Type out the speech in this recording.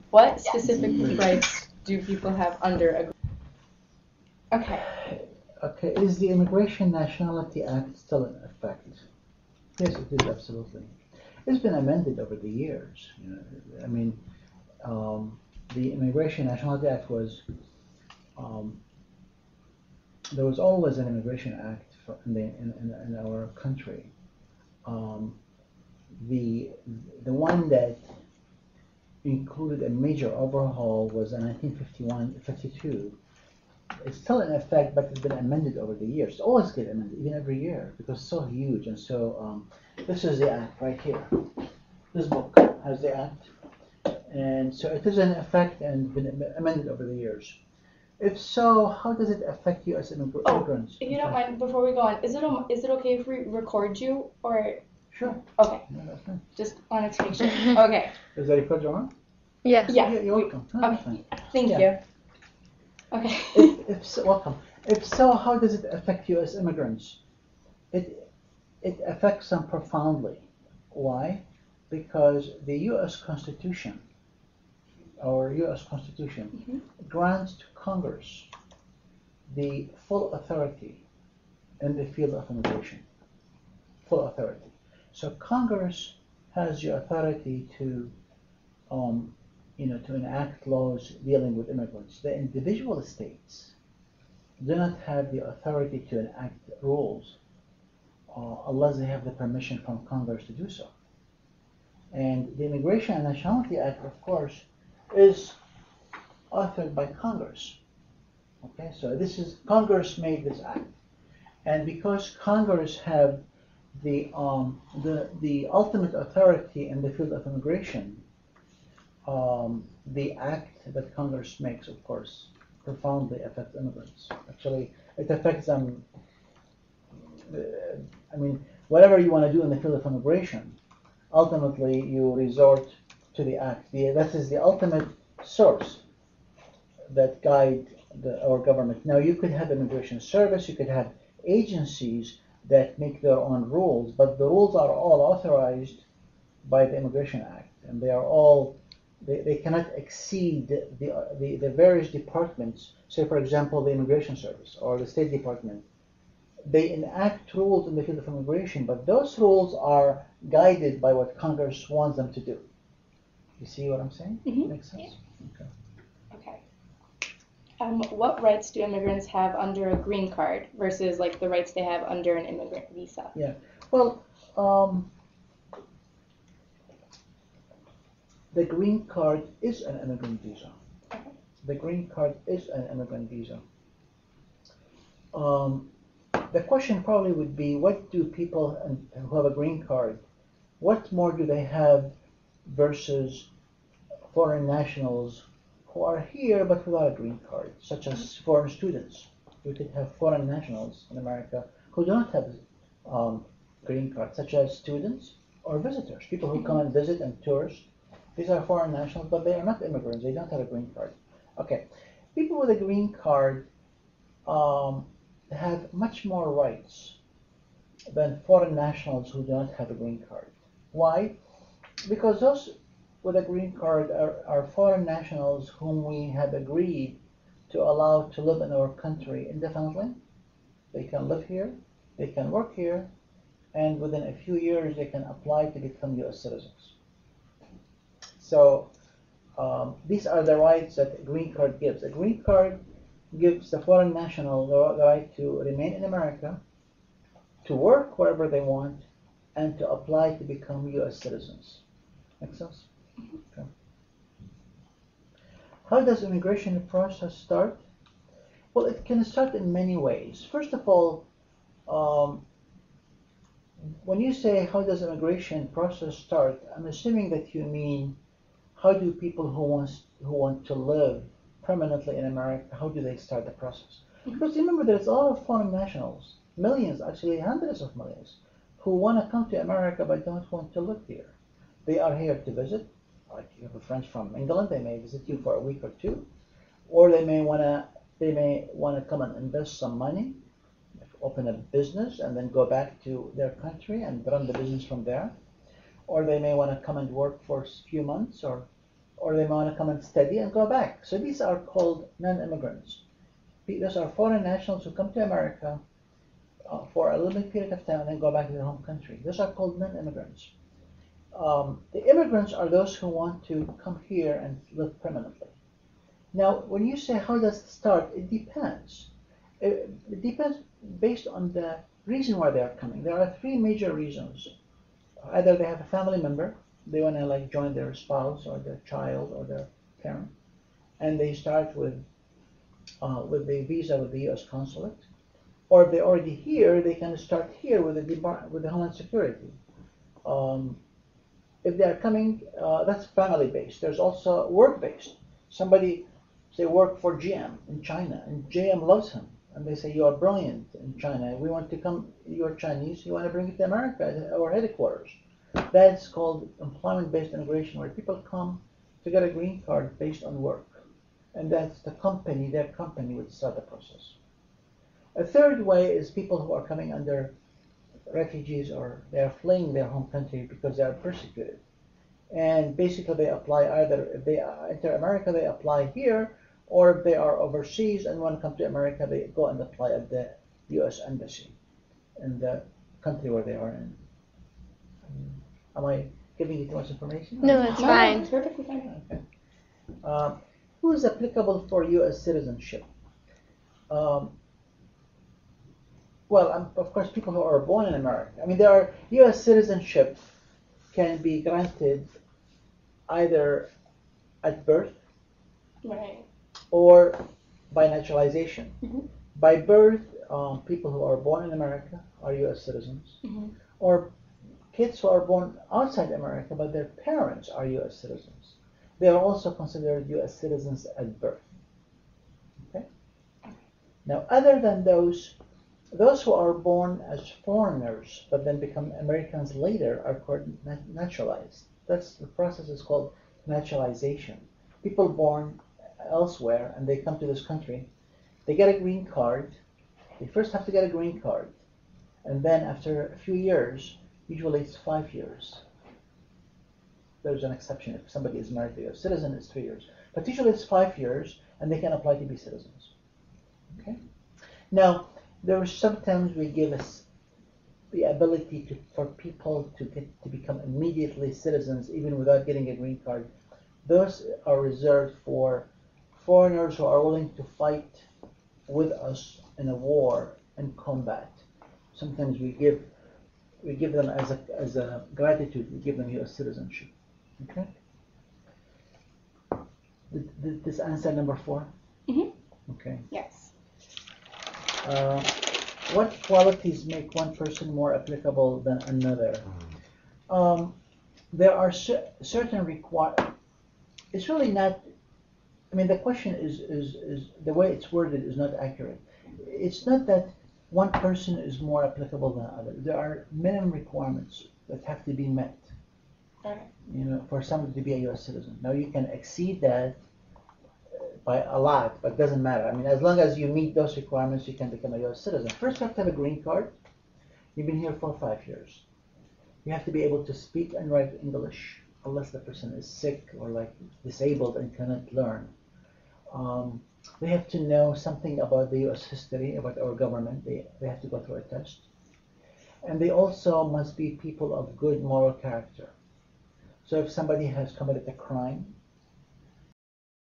What specific rights do people have under a? Okay. Okay, is the Immigration Nationality Act still in effect? Yes, it is absolutely. It's been amended over the years. I mean, the Immigration Nationality Act was um, there was always an Immigration Act in our country. Um, the the one that included a major overhaul was in 1952. It's still in effect, but it's been amended over the years. It's always get amended, even every year, because it's so huge and so. This is the act right here. This book has the act, and so it is in effect and been amended over the years. If so, how does it affect you as immigrants? If you don't mind, before we go on, is it okay if we record you or? Sure. Okay. No, that's fine. Just wanted to make sure. Okay. Is that record on? Yeah. Yeah. You're welcome. No, that's fine. Thank Yeah. you. Okay. If so, welcome. If so, how does it affect you as immigrants? It affects them profoundly. Why? Because the U.S. Constitution, our U.S. Constitution, grants to Congress the full authority in the field of immigration. Full authority. So Congress has the authority to, to enact laws dealing with immigrants. The individual states do not have the authority to enact rules unless they have the permission from Congress to do so. And the Immigration and Nationality Act, of course, is authored by Congress. Okay, so this is Congress made this act, and because Congress have the ultimate authority in the field of immigration, the act that Congress makes, of course, profoundly affects immigrants. Actually, it affects them. Whatever you want to do in the field of immigration, ultimately you resort to the act. That is the ultimate source that guide our government. Now, you could have immigration service, you could have agencies that make their own rules, but the rules are all authorized by the Immigration Act, and they are all they cannot exceed the various departments. Say, for example, the Immigration Service or the State Department. They enact rules in the field of immigration, but those rules are guided by what Congress wants them to do. You see what I'm saying? Mm-hmm. Makes sense? Okay. Okay. What rights do immigrants have under a green card versus like the rights they have under an immigrant visa? Yeah. Well, the green card is an immigrant visa. Okay. The green card is an immigrant visa. The question probably would be, what do people who have a green card, what more do they have versus foreign nationals who are here but without a green card, such as foreign students? We could have foreign nationals in America who do not have green cards, such as students or visitors, people who come and visit and tourists. These are foreign nationals, but they are not immigrants. They don't have a green card. Okay, people with a green card have much more rights than foreign nationals who do not have a green card. Why? Because those with a green card are foreign nationals whom we have agreed to allow to live in our country indefinitely. They can live here, they can work here, and within a few years they can apply to become U.S. citizens. So these are the rights that a green card gives. A green card gives the foreign national the right to remain in America, to work wherever they want, and to apply to become U.S. citizens. Make sense? Okay. How does immigration process start? Well, it can start in many ways. First of all, when you say how does immigration process start, I'm assuming that you mean how do people who want to live permanently in America, how do they start the process? Because remember, there's a lot of foreign nationals, millions, actually hundreds of millions, who want to come to America but don't want to live here. They are here to visit. Like you have a friend from England, they may visit you for a week or two, or they may want to come and invest some money, open a business, and then go back to their country and run the business from there. Or they may want to come and work for a few months or or they want to come and study and go back. So these are called non-immigrants. Those are foreign nationals who come to America for a limited period of time and then go back to their home country. Those are called non-immigrants. The immigrants are those who want to come here and live permanently. Now, when you say how does it start, it depends. It depends based on the reason why they are coming. There are three major reasons. Either they have a family member, they want to like join their spouse or their child or their parent, and they start with the visa with the U.S. consulate, or if they're already here, they can start here with the Homeland Security. If they are coming, that's family-based. There's also work-based. Somebody, say, work for GM in China, and GM loves him, and they say, you are brilliant in China. We want to come, you're Chinese, you want to bring it to America, our headquarters. That's called employment-based immigration, where people come to get a green card based on work. And that's the company, their company would start the process. A third way is people who are coming under refugees or they are fleeing their home country because they are persecuted. And basically they apply either, if they enter America, they apply here, or if they are overseas and want to come to America, they go and apply at the U.S. Embassy in the country where they are in. Am I giving you too much information? No, it's fine. It's perfectly fine. Okay. Who is applicable for U.S. citizenship? Well, of course, people who are born in America. I mean, there are U.S. citizenship can be granted either at birth, Right. or by naturalization. Mm-hmm. By birth, people who are born in America are U.S. citizens, Mm-hmm. or kids who are born outside America but their parents are U.S. citizens. They are also considered U.S. citizens at birth. Okay? Now, other than those who are born as foreigners but then become Americans later are called naturalized. That's the process is called naturalization. People born elsewhere and they come to this country, they get a green card. They first have to get a green card, and then after a few years, usually it's 5 years. There's an exception if somebody is married to a citizen, it's 3 years. But usually it's 5 years, and they can apply to be citizens. Okay. Now, there are sometimes we give us the ability for people to become immediately citizens even without getting a green card. Those are reserved for foreigners who are willing to fight with us in a war and combat. Sometimes we give them as a gratitude. We give them U.S. citizenship. Okay. Did this answer number 4? Mm-hmm. Okay. Yes. What qualities make one person more applicable than another? There are certain It's really not. I mean, the question is the way it's worded is not accurate. It's not that one person is more applicable than other. There are minimum requirements that have to be met. Okay. For somebody to be a U.S. citizen. Now you can exceed that by a lot, but it doesn't matter. I mean, as long as you meet those requirements, you can become a U.S. citizen. First, you have to have a green card. You've been here for 5 years. You have to be able to speak and write English, unless the person is sick or like disabled and cannot learn. They have to know something about the U.S. history, about our government. They have to go through a test. And they also must be people of good moral character. So if somebody has committed a crime,